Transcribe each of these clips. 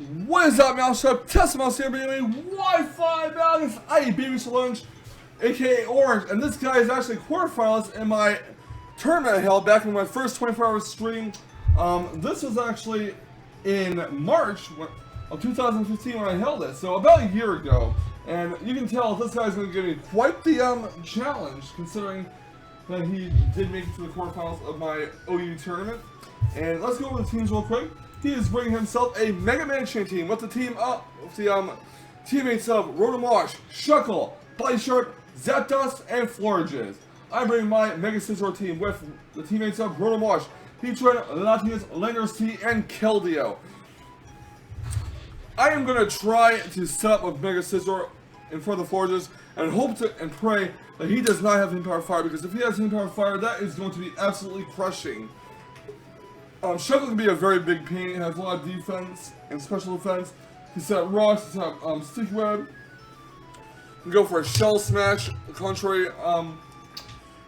What is up, Mousetrap? Test Mouse here, bringing Wi-Fi Battle against baby Florges, aka Orange, and this guy is actually quarterfinalist in my tournament I held back in my first 24-hour stream. This was actually in March of 2015 when I held it, so about a year ago. And you can tell this guy's going to give me quite the challenge, considering that he did make it to the quarterfinals of my OU tournament. And let's go over the teams real quick. He is bringing himself a Mega Man Chain team with the team with the teammates of Rotomosh, Shuckle, Body Sharp, Zapdos, and Florges. I bring my Mega Scizor team with the teammates of Rotomosh, Heatran, Latias, Landers T, and Keldeo. I am going to try to set up a Mega Scizor in front of the Florges and hope to and pray that he does not have Hidden Power Fire, because if he has Hidden Power Fire, that is going to be absolutely crushing. Shuckle can be a very big pain. It has a lot of defense and special defense. You can set rocks, you can set Sticky Web. You can go for a Shell Smash, contrary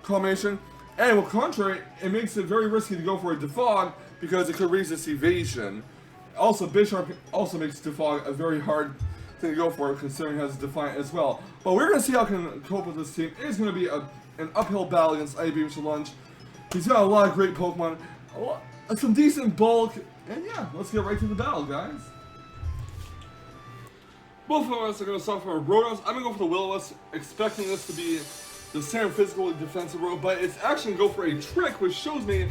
combination. And with contrary, it makes it very risky to go for a Defog because it could raise its evasion. Also, Bishop also makes Defog a very hard thing to go for, considering it has Defiant as well. But we're going to see how I can cope with this team. It is going to be an uphill battle against Baby Lunch. He's got a lot of great Pokemon. Some decent bulk, and yeah, let's get right to the battle, guys. Both of us are going to start from Rotos. I'm going to go for the Will-O-Wisp, expecting this to be the same physical defensive road, but it's actually going to go for a trick, which shows me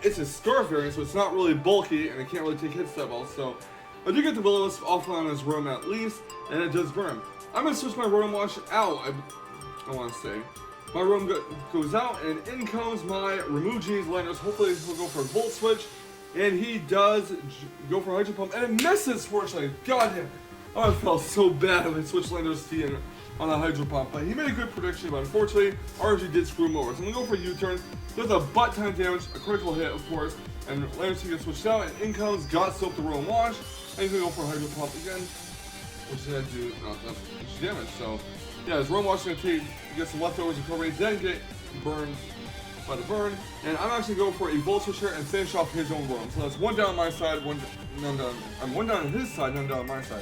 it's a Scarf variant, so it's not really bulky, and it can't really take hits that well, so I do get the Will-O-Wisp offline on his roam at least, and it does burn. I'm going to switch my Rotomosh out, I want to say. My roam goes out, and in comes my Remuji's Landers. Hopefully he'll go for a Volt Switch, and he does go for a Hydro Pump, and it misses, fortunately. God damn, I felt so bad when I switched Landers T in on the Hydro Pump, but he made a good prediction, but unfortunately, RG did screw him over. So I'm going to go for a U-turn. Does a butt ton damage, a critical hit, of course, and Landers T gets switched out, and in comes Got Soap the Rotomosh, and he's going to go for a Hydro Pump again, which is going to do not that much damage, so yeah, his Rotomosh is going to get some leftovers and co-rates, then get burned by the burn. And I'm actually going for a Volt Switch here and finish off his own roam. So that's one down on my side, none down. One down on his side, none down on my side.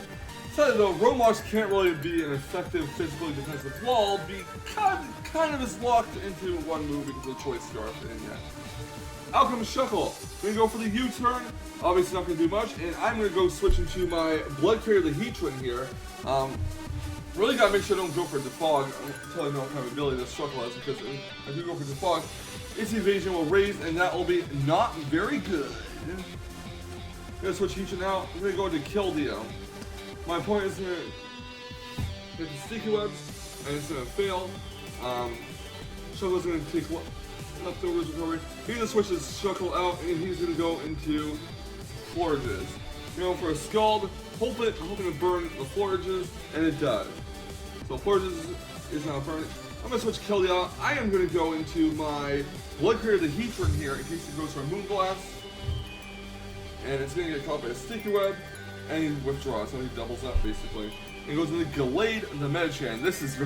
Sadly though, Rotomosh can't really be an effective physically defensive wall because kind of is locked into one move because of Choice Scarf, and yeah. Out comes Shuckle. We're going to go for the U-turn. Obviously not going to do much, and I'm going to go switch into my Blood Carrier, the Heatran here. Really gotta make sure I don't go for Defog until I know what kind of ability this Shuckle has, because if I do go for Defog, its evasion will raise, and that will be not very good. I'm gonna switch Heatran out. I'm gonna go into Keldeo. My opponent is gonna hit the Sticky Webs, and it's gonna fail. Shuckle's gonna take leftovers recovery. He's gonna switch his Shuckle out, and he's gonna go into Florges. Going for a Scald, hoping to burn the Florges, and it does. So Florges is now burning. I'm going to switch Keldeo out. I am going to go into my Blood Carrier, the Heatran here, in case it goes for a Moonblast. And it's going to get caught by a Sticky Web, and he withdraws, so he doubles up basically. And he goes into Gallade, the Medicham. This is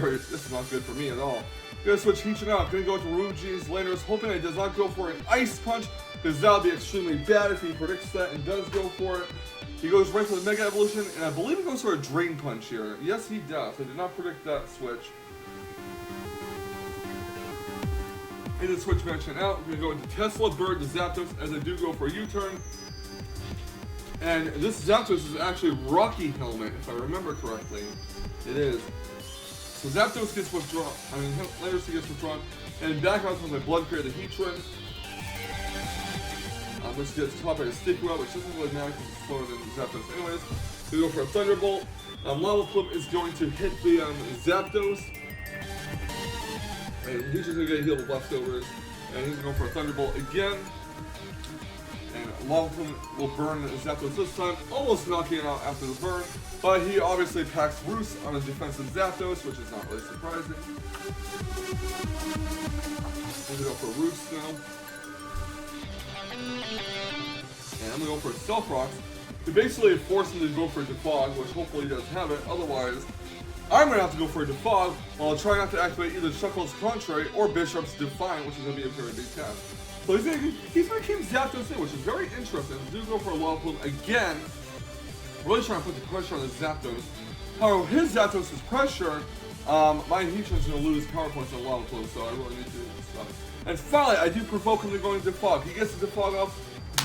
not good for me at all. I'm going to switch Heatran out. I'm going to go to Ruji's Landers, hoping it does not go for an Ice Punch, because that would be extremely bad if he predicts that and does go for it. He goes right for the Mega Evolution, and I believe he goes for a Drain Punch here. Yes, he does. I did not predict that switch. In the switch mention out, we're going to go into Tesla Bird to Zapdos, as I do go for a U-turn. And this Zapdos is actually Rocky Helmet, if I remember correctly. It is. So Zapdos gets withdrawn. Landers gets withdrawn. And back out from the Blood Carrier, the Heatran. Which gets caught by a Sticky Web, which doesn't really matter because it's slower than Zapdos anyways. We go for a Thunderbolt. Lava Flip is going to hit the Zapdos. And he's just going to get healed with leftovers. And he's going for a Thunderbolt again. And Lava Flip will burn Zapdos this time, almost knocking it out after the burn. But he obviously packs Roost on a defensive Zapdos, which is not really surprising. We're going to go for Roost now. And I'm going to go for Stealth Rocks to basically force him to go for a Defog, which hopefully he does have it. Otherwise, I'm going to have to go for a Defog while trying not to activate either Shuckle's Contrary or Bishop's Defiant, which is going to be a very big task. So he's going to keep Zapdos in, which is very interesting. Do go for a Lava Plume again. Really trying to put the pressure on the Zapdos. However, his Zapdos' pressure, my Heatran's going to lose power points on Lava Flow, so I really need to do this stuff. And finally, I do provoke him to go into Defog. He gets the Defog off,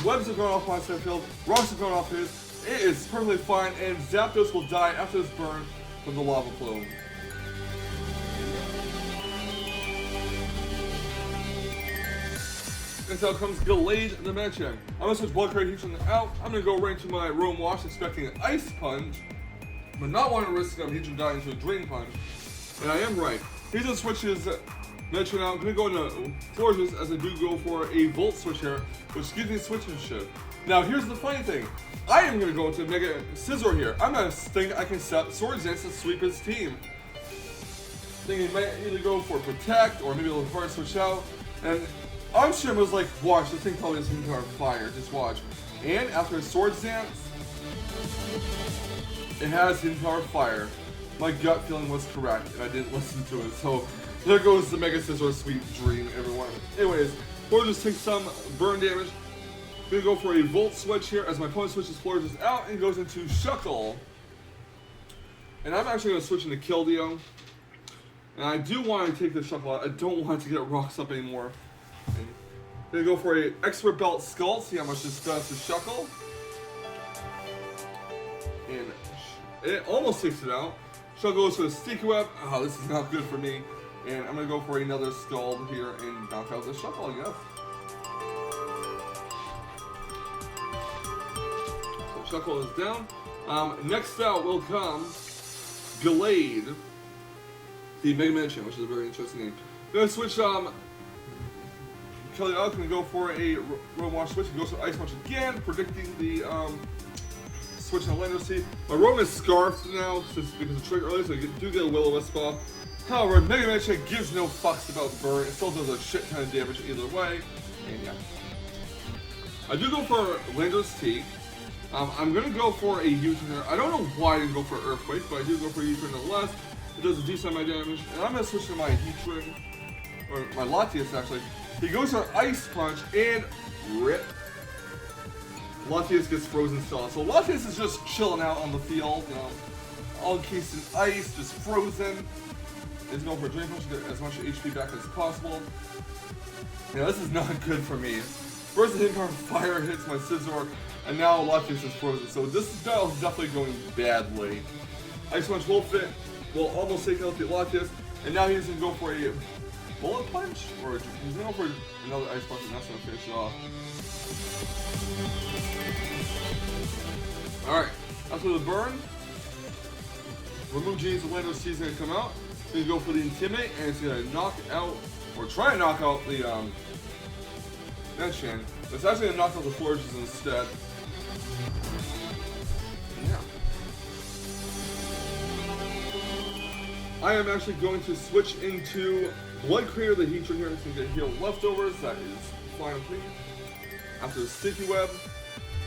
webs are going off my side field, rocks are going off his. It is perfectly fine, and Zapdos will die after this burn from the Lava Flow. And so comes Gallade the Mansion. I'm going to switch Blood Crate Heatran out. I'm going to go right into my Roam Wash, expecting an Ice Punch, but not wanting to risk Heatran dying to a Drain Punch. And I am right. He just switches Mansion out. I'm going to go into Florges as I do go for a Volt Switch here, which gives me switching shit. Now here's the funny thing. I am going to go into Mega Scizor here. I'm going to think I can set Swords Dance to sweep his team. Thinking he might either go for Protect or maybe a little hard switch out. And I'm sure it was like, watch, this thing probably has Hidden Power Fire, just watch. And after Swords Dance, it has Hidden Power Fire. My gut feeling was correct, and I didn't listen to it, so there goes the Mega Scizor sweet dream, everyone. Anyways, Florges takes some burn damage. Gonna go for a Volt Switch here as my opponent switches Florges out and goes into Shuckle. And I'm actually gonna switch into Keldeo. And I do want to take the Shuckle out. I don't want to get rocks up anymore. And gonna go for a Expert Belt Skull, see how much this does to Shuckle. And it almost takes it out. Shuckle goes for the Sticky Web. Oh, this is not good for me. And I'm gonna go for another Scald here and knock out the Shuckle, I guess. So Shuckle is down. Next out will come Gallade, the Mega Mansion, which is a very interesting name. I'm gonna switch Kelly out, gonna go for a Roam Wash switch. He goes for Ice Punch again, predicting the switch on Lando Seed. My Roam is Scarfed now just because of trigger earlier, so I do get a Will-O-Wisp off. However, Mega Mansion gives no fucks about burn. It still does a shit ton of damage either way. And yeah. I do go for Lando's Teak. I'm going to go for a U-turn here. I don't know why I didn't go for Earthquake, but I do go for a U-turn nonetheless. It does a decent amount of damage. And I'm going to switch to my Heatran, or my Latias actually. He goes for Ice Punch and RIP. Latias gets frozen still. So Latias is just chilling out on the field, you know, all encased in ice, just frozen. He's going for a Drain Punch to get as much HP back as possible. Yeah, this is not good for me. First the Hidden Power Fire hits my Scizor, and now Latias is frozen. So this battle is definitely going badly. Ice Punch will fit, will almost take out the Latias, and now he's going to go for a Bullet Punch? Or he's going to go for another Ice Punch, and that's going to finish it off. Alright, after the burn, remove Genie's Orlando Seed's going to come out. It's going to go for the Intimidate, and it's going to knock out, or try to knock out the Netchan. It's actually going to knock out the Florges instead. Yeah. I am actually going to switch into Blood Creator, the Heatran here. It's going to get healed leftovers. That is fine with me. After the Sticky Web,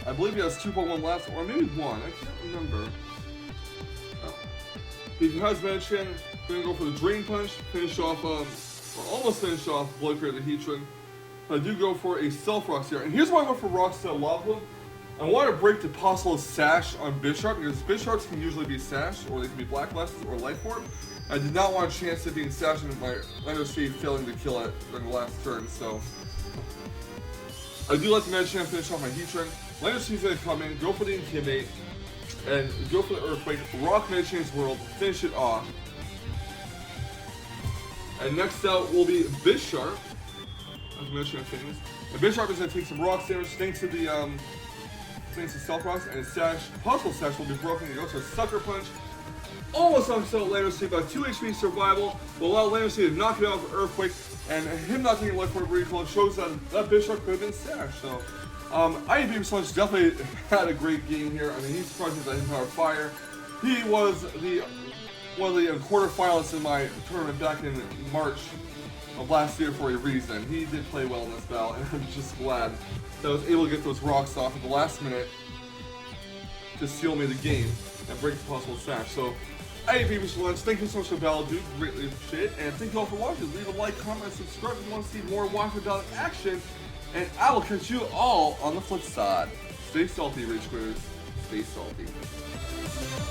I believe he has 2.1 left, or maybe 1. I can't remember. Oh. He has Netchan. Going to go for the Drain Punch, finish off, or almost finish off Blood Creator, the Heatran. I do go for a Stealth Rocks here. And here's why I went for Rocks to Lava. I want to break the possible Sash on Bisharp, because Bisharps can usually be Sash, or they can be Blacklasted or Life Orb. I did not want a chance of being Sashed and my Lando Seed failing to kill it during the last turn, so I do like the Netchan finish off my Heatran. Lando Seed's going to come in, go for the Intimidate, and go for the Earthquake, rock Netchan's World, finish it off. And next out will be Bisharp. As Netchan things. And Bisharp is going to take some rocks damage thanks to the Stealth Rocks, and his Sash, possible Sash will be broken. He goes for a Sucker Punch. Almost knocks out Lando Seed by 2 HP survival, will allow Lando Seed to knock it out with Earthquake, and him not taking Life Orb recoil shows that Bisharp could have been Sashed. So, IEP Sludge definitely had a great game here. I mean, he's surprised with that Hidden Power Fire. He was one of the quarterfinalists in my tournament back in March of last year for a reason. He did play well in this battle, and I'm just glad that I was able to get those rocks off at the last minute to seal me the game and break the possible Sash. So, hey, Mr. Lunch, thank you so much for the battle, dude. Greatly appreciate it. And thank you all for watching. Leave a like, comment, and subscribe if you want to see more WiFi Battle action. And I will catch you all on the flip side. Stay salty, Rage Quitters. Stay salty.